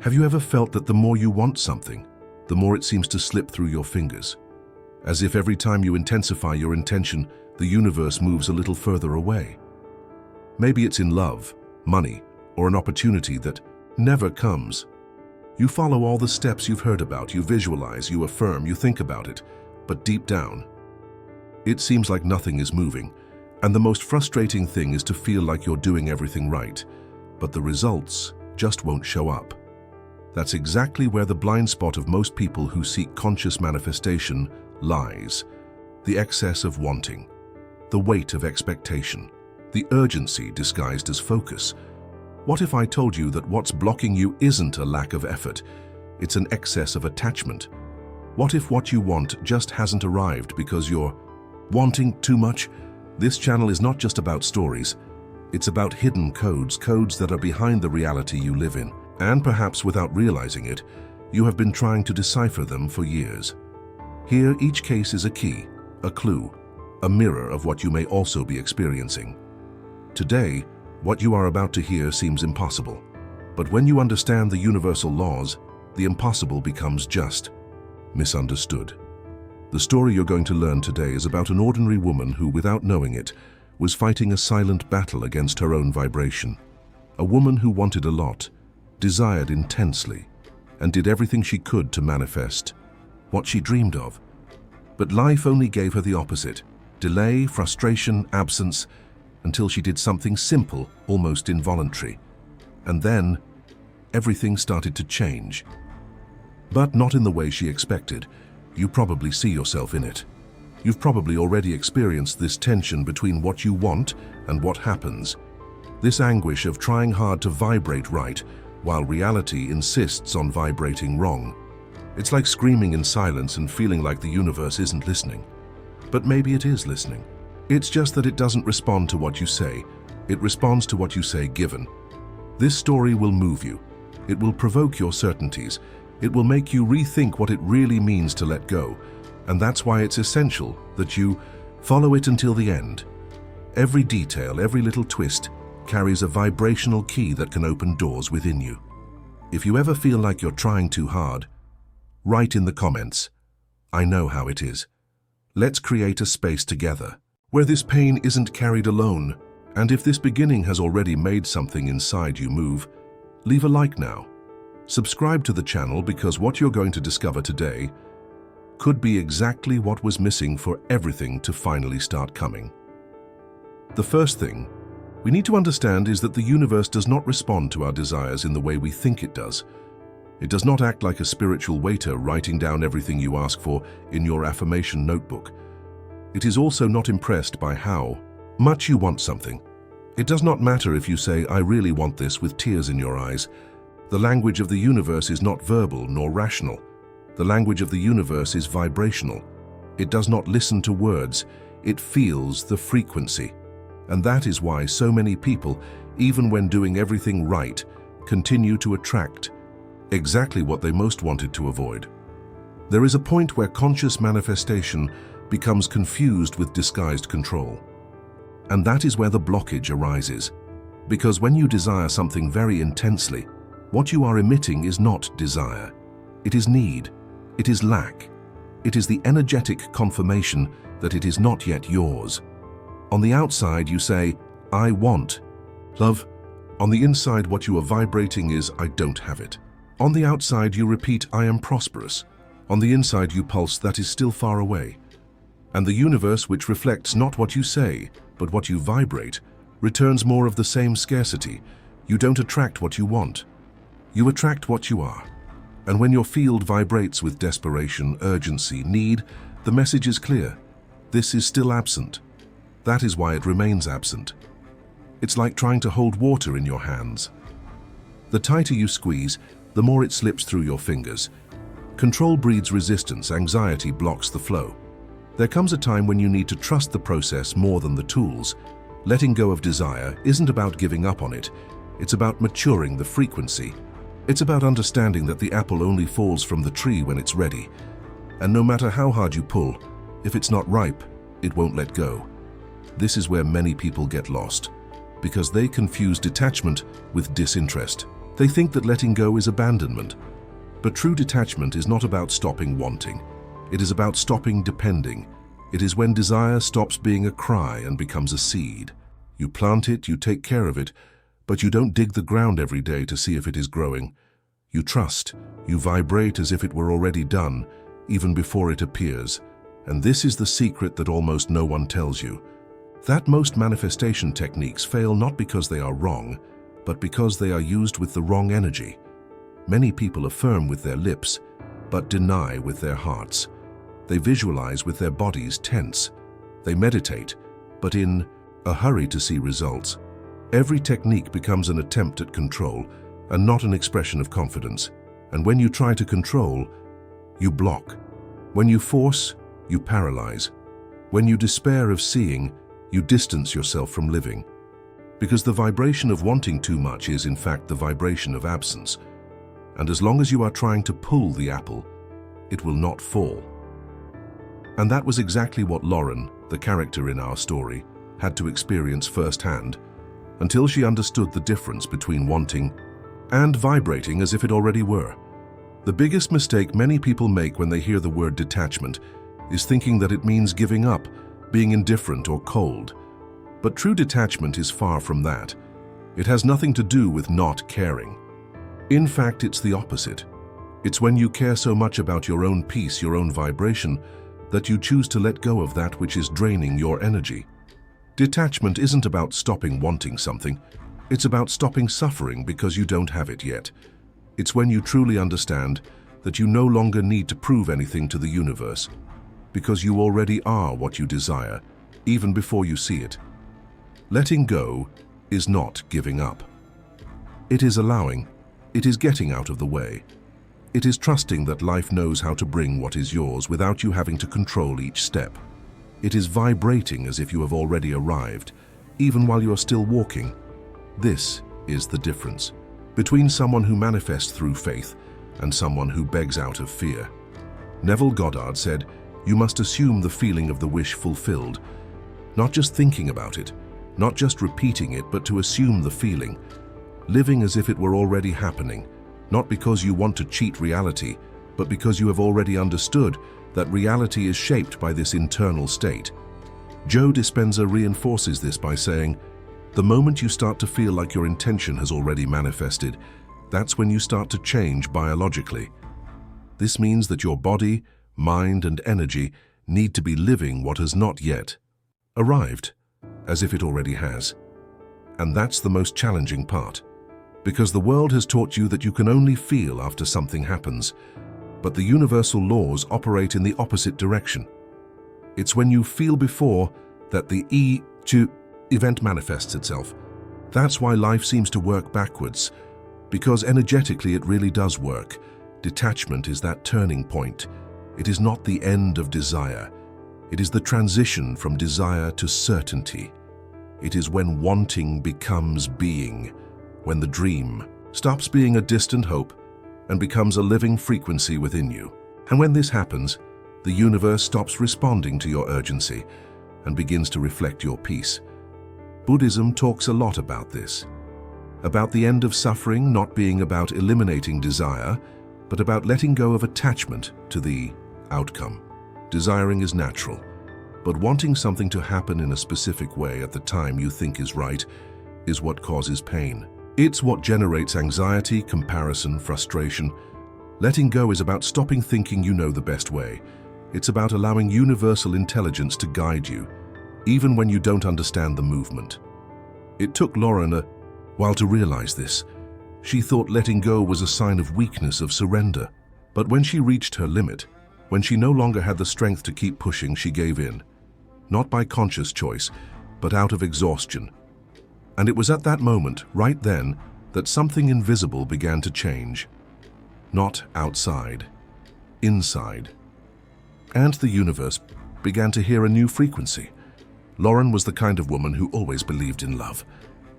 Have you ever felt that the more you want something, the more it seems to slip through your fingers? As if every time you intensify your intention, the universe moves a little further away. Maybe it's in love, money, or an opportunity that never comes. You follow all the steps you've heard about, you visualize, you affirm, you think about it, but deep down, it seems like nothing is moving, and the most frustrating thing is to feel like you're doing everything right, but the results just won't show up. That's exactly where the blind spot of most people who seek conscious manifestation lies. The excess of wanting, the weight of expectation, the urgency disguised as focus. What if I told you that what's blocking you isn't a lack of effort, it's an excess of attachment? What if what you want just hasn't arrived because you're wanting too much? This channel is not just about stories, it's about hidden codes that are behind the reality you live in. And perhaps without realizing it, you have been trying to decipher them for years. Here, each case is a key, a clue, a mirror of what you may also be experiencing. Today, what you are about to hear seems impossible. But when you understand the universal laws, the impossible becomes just misunderstood. The story you're going to learn today is about an ordinary woman who, without knowing it, was fighting a silent battle against her own vibration. A woman who wanted a lot, desired intensely, and did everything she could to manifest what she dreamed of. But life only gave her the opposite: delay, frustration, absence, until she did something simple, almost involuntary. And then, everything started to change. But not in the way she expected. You probably see yourself in it. You've probably already experienced this tension between what you want and what happens. This anguish of trying hard to vibrate right, while reality insists on vibrating wrong. It's like screaming in silence and feeling like the universe isn't listening. But maybe it is listening. It's just that it doesn't respond to what you say. It responds to what you say given. This story will move you. It will provoke your certainties. It will make you rethink what it really means to let go. And that's why it's essential that you follow it until the end. Every detail, every little twist, carries a vibrational key that can open doors within you. If you ever feel like you're trying too hard, write in the comments, "I know how it is." Let's create a space together where this pain isn't carried alone. And if this beginning has already made something inside you move, leave a like now. Subscribe to the channel, because what you're going to discover today could be exactly what was missing for everything to finally start coming. The first thing we need to understand is that the universe does not respond to our desires in the way we think it does. It does not act like a spiritual waiter writing down everything you ask for in your affirmation notebook. It is also not impressed by how much you want something. It does not matter if you say, "I really want this," with tears in your eyes. The language of the universe is not verbal nor rational. The language of the universe is vibrational. It does not listen to words, it feels the frequency. And that is why so many people, even when doing everything right, continue to attract exactly what they most wanted to avoid. There is a point where conscious manifestation becomes confused with disguised control. And that is where the blockage arises. Because when you desire something very intensely, what you are emitting is not desire. It is need. It is lack. It is the energetic confirmation that it is not yet yours. On the outside, you say, "I want love." On the inside, what you are vibrating is, "I don't have it." On the outside, you repeat, "I am prosperous." On the inside, you pulse, "That is still far away." And the universe, which reflects not what you say, but what you vibrate, returns more of the same scarcity. You don't attract what you want. You attract what you are. And when your field vibrates with desperation, urgency, need, the message is clear. This is still absent. That is why it remains absent. It's like trying to hold water in your hands. The tighter you squeeze, the more it slips through your fingers. Control breeds resistance, anxiety blocks the flow. There comes a time when you need to trust the process more than the tools. Letting go of desire isn't about giving up on it. It's about maturing the frequency. It's about understanding that the apple only falls from the tree when it's ready. And no matter how hard you pull, if it's not ripe, it won't let go. This is where many people get lost, because they confuse detachment with disinterest. They think that letting go is abandonment. But true detachment is not about stopping wanting. It is about stopping depending. It is when desire stops being a cry and becomes a seed. You plant it, you take care of it, but you don't dig the ground every day to see if it is growing. You trust, you vibrate as if it were already done, even before it appears. And this is the secret that almost no one tells you. That most manifestation techniques fail not because they are wrong, but because they are used with the wrong energy. Many people affirm with their lips, but deny with their hearts. They visualize with their bodies tense. They meditate, but in a hurry to see results. Every technique becomes an attempt at control and not an expression of confidence. And when you try to control, you block. When you force, you paralyze. When you despair of seeing, you distance yourself from living. Because the vibration of wanting too much is, in fact, the vibration of absence. And as long as you are trying to pull the apple, it will not fall. And that was exactly what Lauren, the character in our story, had to experience firsthand, until she understood the difference between wanting and vibrating as if it already were. The biggest mistake many people make when they hear the word detachment is thinking that it means giving up, being indifferent or cold. But true detachment is far from that. It has nothing to do with not caring. In fact, it's the opposite. It's when you care so much about your own peace, your own vibration, that you choose to let go of that which is draining your energy. Detachment isn't about stopping wanting something. It's about stopping suffering because you don't have it yet. It's when you truly understand that you no longer need to prove anything to the universe, because you already are what you desire, even before you see it. Letting go is not giving up. It is allowing. It is getting out of the way. It is trusting that life knows how to bring what is yours without you having to control each step. It is vibrating as if you have already arrived, even while you are still walking. This is the difference between someone who manifests through faith and someone who begs out of fear. Neville Goddard said, "You must assume the feeling of the wish fulfilled, not just thinking about it, not just repeating it, but to assume the feeling, living as if it were already happening, not because you want to cheat reality, but because you have already understood that reality is shaped by this internal state." Joe Dispenza reinforces this by saying, "The moment you start to feel like your intention has already manifested, that's when you start to change biologically. This means that your body, mind, and energy need to be living what has not yet arrived, as if it already has. And that's the most challenging part, because the world has taught you that you can only feel after something happens, but the universal laws operate in the opposite direction. It's when you feel before that the event manifests itself. That's why life seems to work backwards, because energetically it really does work. Detachment is that turning point. It is not the end of desire. It is the transition from desire to certainty. It is when wanting becomes being, when the dream stops being a distant hope and becomes a living frequency within you. And when this happens, the universe stops responding to your urgency and begins to reflect your peace. Buddhism talks a lot about this, about the end of suffering not being about eliminating desire, but about letting go of attachment to the outcome. Desiring is natural, but wanting something to happen in a specific way at the time you think is right is what causes pain. It's what generates anxiety, comparison, frustration. Letting go is about stopping thinking you know the best way. It's about allowing universal intelligence to guide you, even when you don't understand the movement. It took Lauren a while to realize this. She thought letting go was a sign of weakness, of surrender. But when she reached her limit, when she no longer had the strength to keep pushing, she gave in. Not by conscious choice, but out of exhaustion. And it was at that moment, right then, that something invisible began to change. Not outside, inside. And the universe began to hear a new frequency. Lauren was the kind of woman who always believed in love.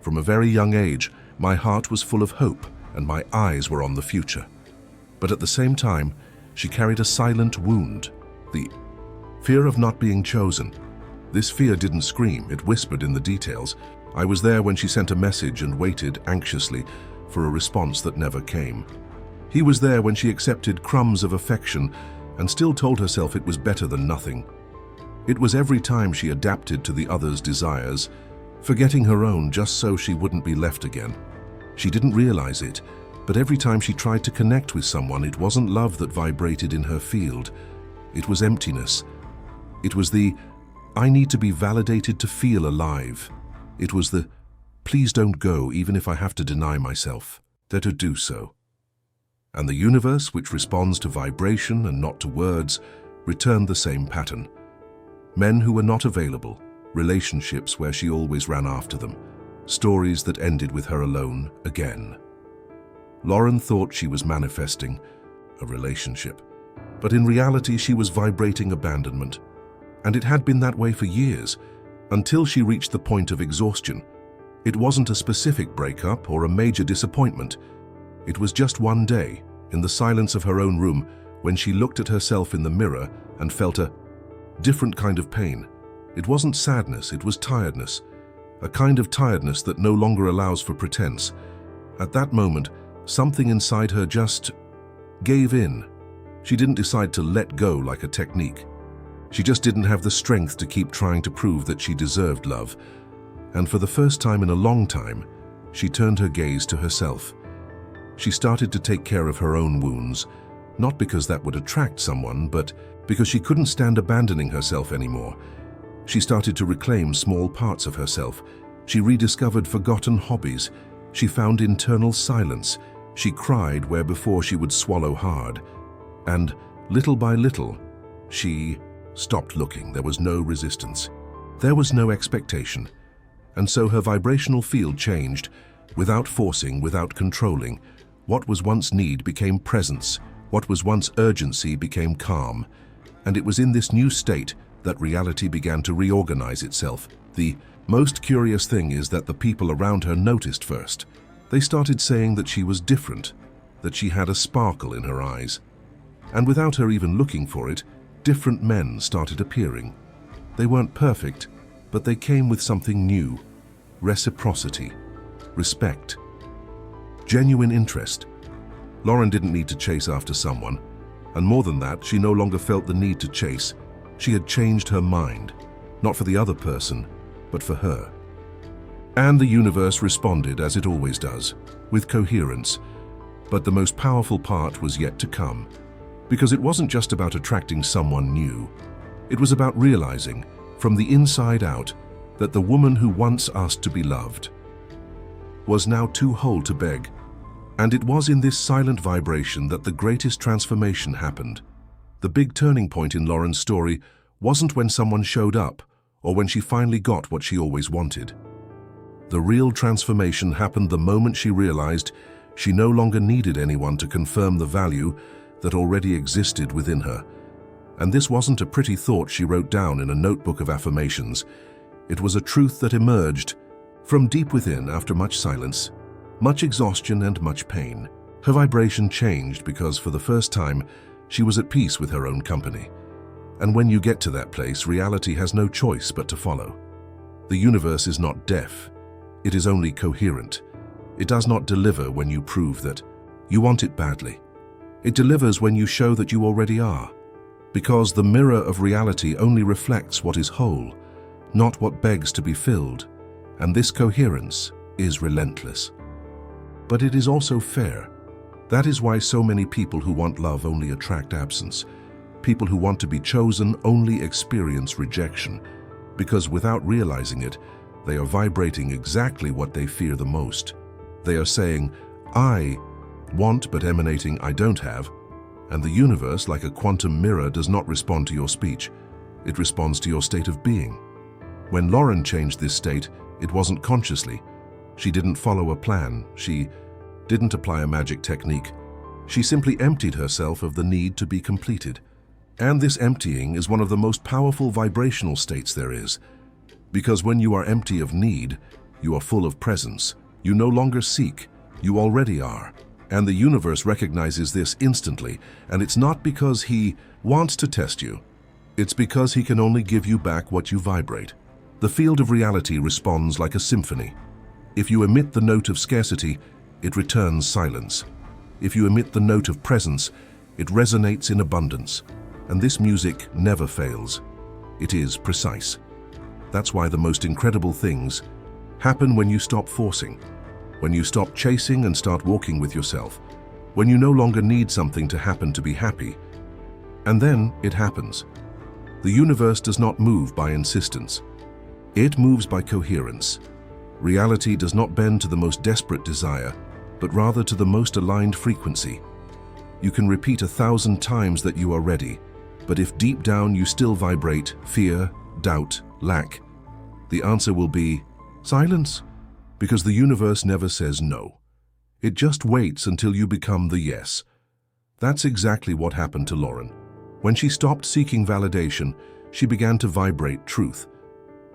From a very young age, my heart was full of hope and my eyes were on the future. But at the same time, she carried a silent wound, the fear of not being chosen. This fear didn't scream, it whispered in the details. I was there when she sent a message and waited anxiously for a response that never came. He was there when she accepted crumbs of affection and still told herself it was better than nothing. It was every time she adapted to the other's desires, forgetting her own just so she wouldn't be left again. She didn't realize it, but every time she tried to connect with someone, it wasn't love that vibrated in her field. It was emptiness. It was the, "I need to be validated to feel alive." It was the, "Please don't go even if I have to deny myself to do so." And the universe, which responds to vibration and not to words, returned the same pattern. Men who were not available, relationships where she always ran after them, stories that ended with her alone again. Lauren thought she was manifesting a relationship, but in reality she was vibrating abandonment. And it had been that way for years, until she reached the point of exhaustion. It wasn't a specific breakup or a major disappointment. It was just one day, in the silence of her own room, when she looked at herself in the mirror and felt a different kind of pain. It wasn't sadness, it was tiredness. A kind of tiredness that no longer allows for pretense. At that moment, something inside her just gave in. She didn't decide to let go like a technique. She just didn't have the strength to keep trying to prove that she deserved love. And for the first time in a long time, she turned her gaze to herself. She started to take care of her own wounds, not because that would attract someone, but because she couldn't stand abandoning herself anymore. She started to reclaim small parts of herself. She rediscovered forgotten hobbies. She found internal silence. She cried where before she would swallow hard. And little by little, she stopped looking. There was no resistance. There was no expectation. And so her vibrational field changed, without forcing, without controlling. What was once need became presence. What was once urgency became calm. And it was in this new state that reality began to reorganize itself. The most curious thing is that the people around her noticed first. They started saying that she was different, that she had a sparkle in her eyes. And without her even looking for it, different men started appearing. They weren't perfect, but they came with something new: reciprocity, respect, genuine interest. Lauren didn't need to chase after someone, and more than that, she no longer felt the need to chase. She had changed her mind, not for the other person, but for her. And the universe responded as it always does, with coherence. But the most powerful part was yet to come, because it wasn't just about attracting someone new. It was about realizing, from the inside out, that the woman who once asked to be loved was now too whole to beg. And it was in this silent vibration that the greatest transformation happened. The big turning point in Lauren's story wasn't when someone showed up or when she finally got what she always wanted. The real transformation happened the moment she realized she no longer needed anyone to confirm the value that already existed within her. And this wasn't a pretty thought she wrote down in a notebook of affirmations. It was a truth that emerged from deep within after much silence, much exhaustion and much pain. Her vibration changed because for the first time, she was at peace with her own company. And when you get to that place, reality has no choice but to follow. The universe is not deaf. It is only coherent. It does not deliver when you prove that you want it badly. It delivers when you show that you already are. Because the mirror of reality only reflects what is whole, not what begs to be filled. And this coherence is relentless. But it is also fair. That is why so many people who want love only attract absence. People who want to be chosen only experience rejection, because without realizing it, they are vibrating exactly what they fear the most. They are saying, "I want," but emanating, "I don't have." And the universe, like a quantum mirror, does not respond to your speech. It responds to your state of being. When Lauren changed this state, it wasn't consciously. She didn't follow a plan. She didn't apply a magic technique. She simply emptied herself of the need to be completed. And this emptying is one of the most powerful vibrational states there is. Because when you are empty of need, you are full of presence. You no longer seek, you already are. And the universe recognizes this instantly, and it's not because he wants to test you. It's because he can only give you back what you vibrate. The field of reality responds like a symphony. If you emit the note of scarcity, it returns silence. If you emit the note of presence, it resonates in abundance. And this music never fails. It is precise. That's why the most incredible things happen when you stop forcing, when you stop chasing and start walking with yourself, when you no longer need something to happen to be happy. And then it happens. The universe does not move by insistence. It moves by coherence. Reality does not bend to the most desperate desire, but rather to the most aligned frequency. You can repeat 1,000 times that you are ready, but if deep down you still vibrate fear, doubt, lack, the answer will be silence, because the universe never says no. It just waits until you become the yes. That's exactly what happened to Lauren. When she stopped seeking validation, she began to vibrate truth.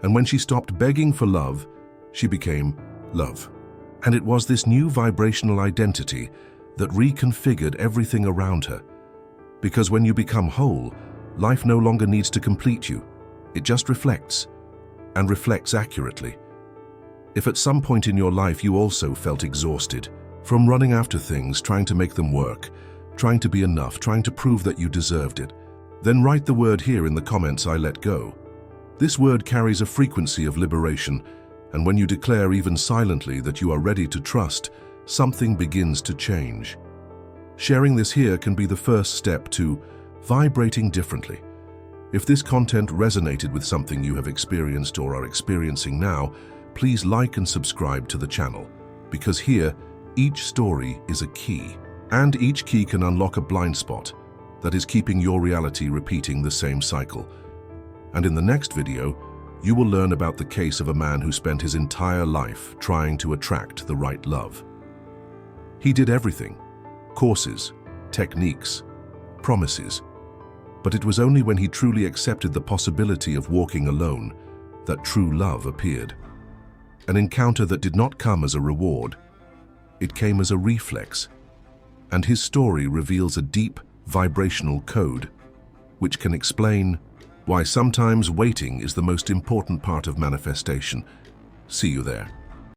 And when she stopped begging for love, she became love. And it was this new vibrational identity that reconfigured everything around her. Because when you become whole, life no longer needs to complete you. It just reflects, and reflects accurately. If at some point in your life you also felt exhausted, from running after things, trying to make them work, trying to be enough, trying to prove that you deserved it, then write the word here in the comments, I let go. This word carries a frequency of liberation, and when you declare even silently that you are ready to trust, something begins to change. Sharing this here can be the first step to vibrating differently. If this content resonated with something you have experienced or are experiencing now, please like and subscribe to the channel, because here, each story is a key, and each key can unlock a blind spot that is keeping your reality repeating the same cycle. And in the next video, you will learn about the case of a man who spent his entire life trying to attract the right love. He did everything: courses, techniques, promises. But it was only when he truly accepted the possibility of walking alone that true love appeared. An encounter that did not come as a reward. It came as a reflex. And his story reveals a deep, vibrational code, which can explain why sometimes waiting is the most important part of manifestation. See you there.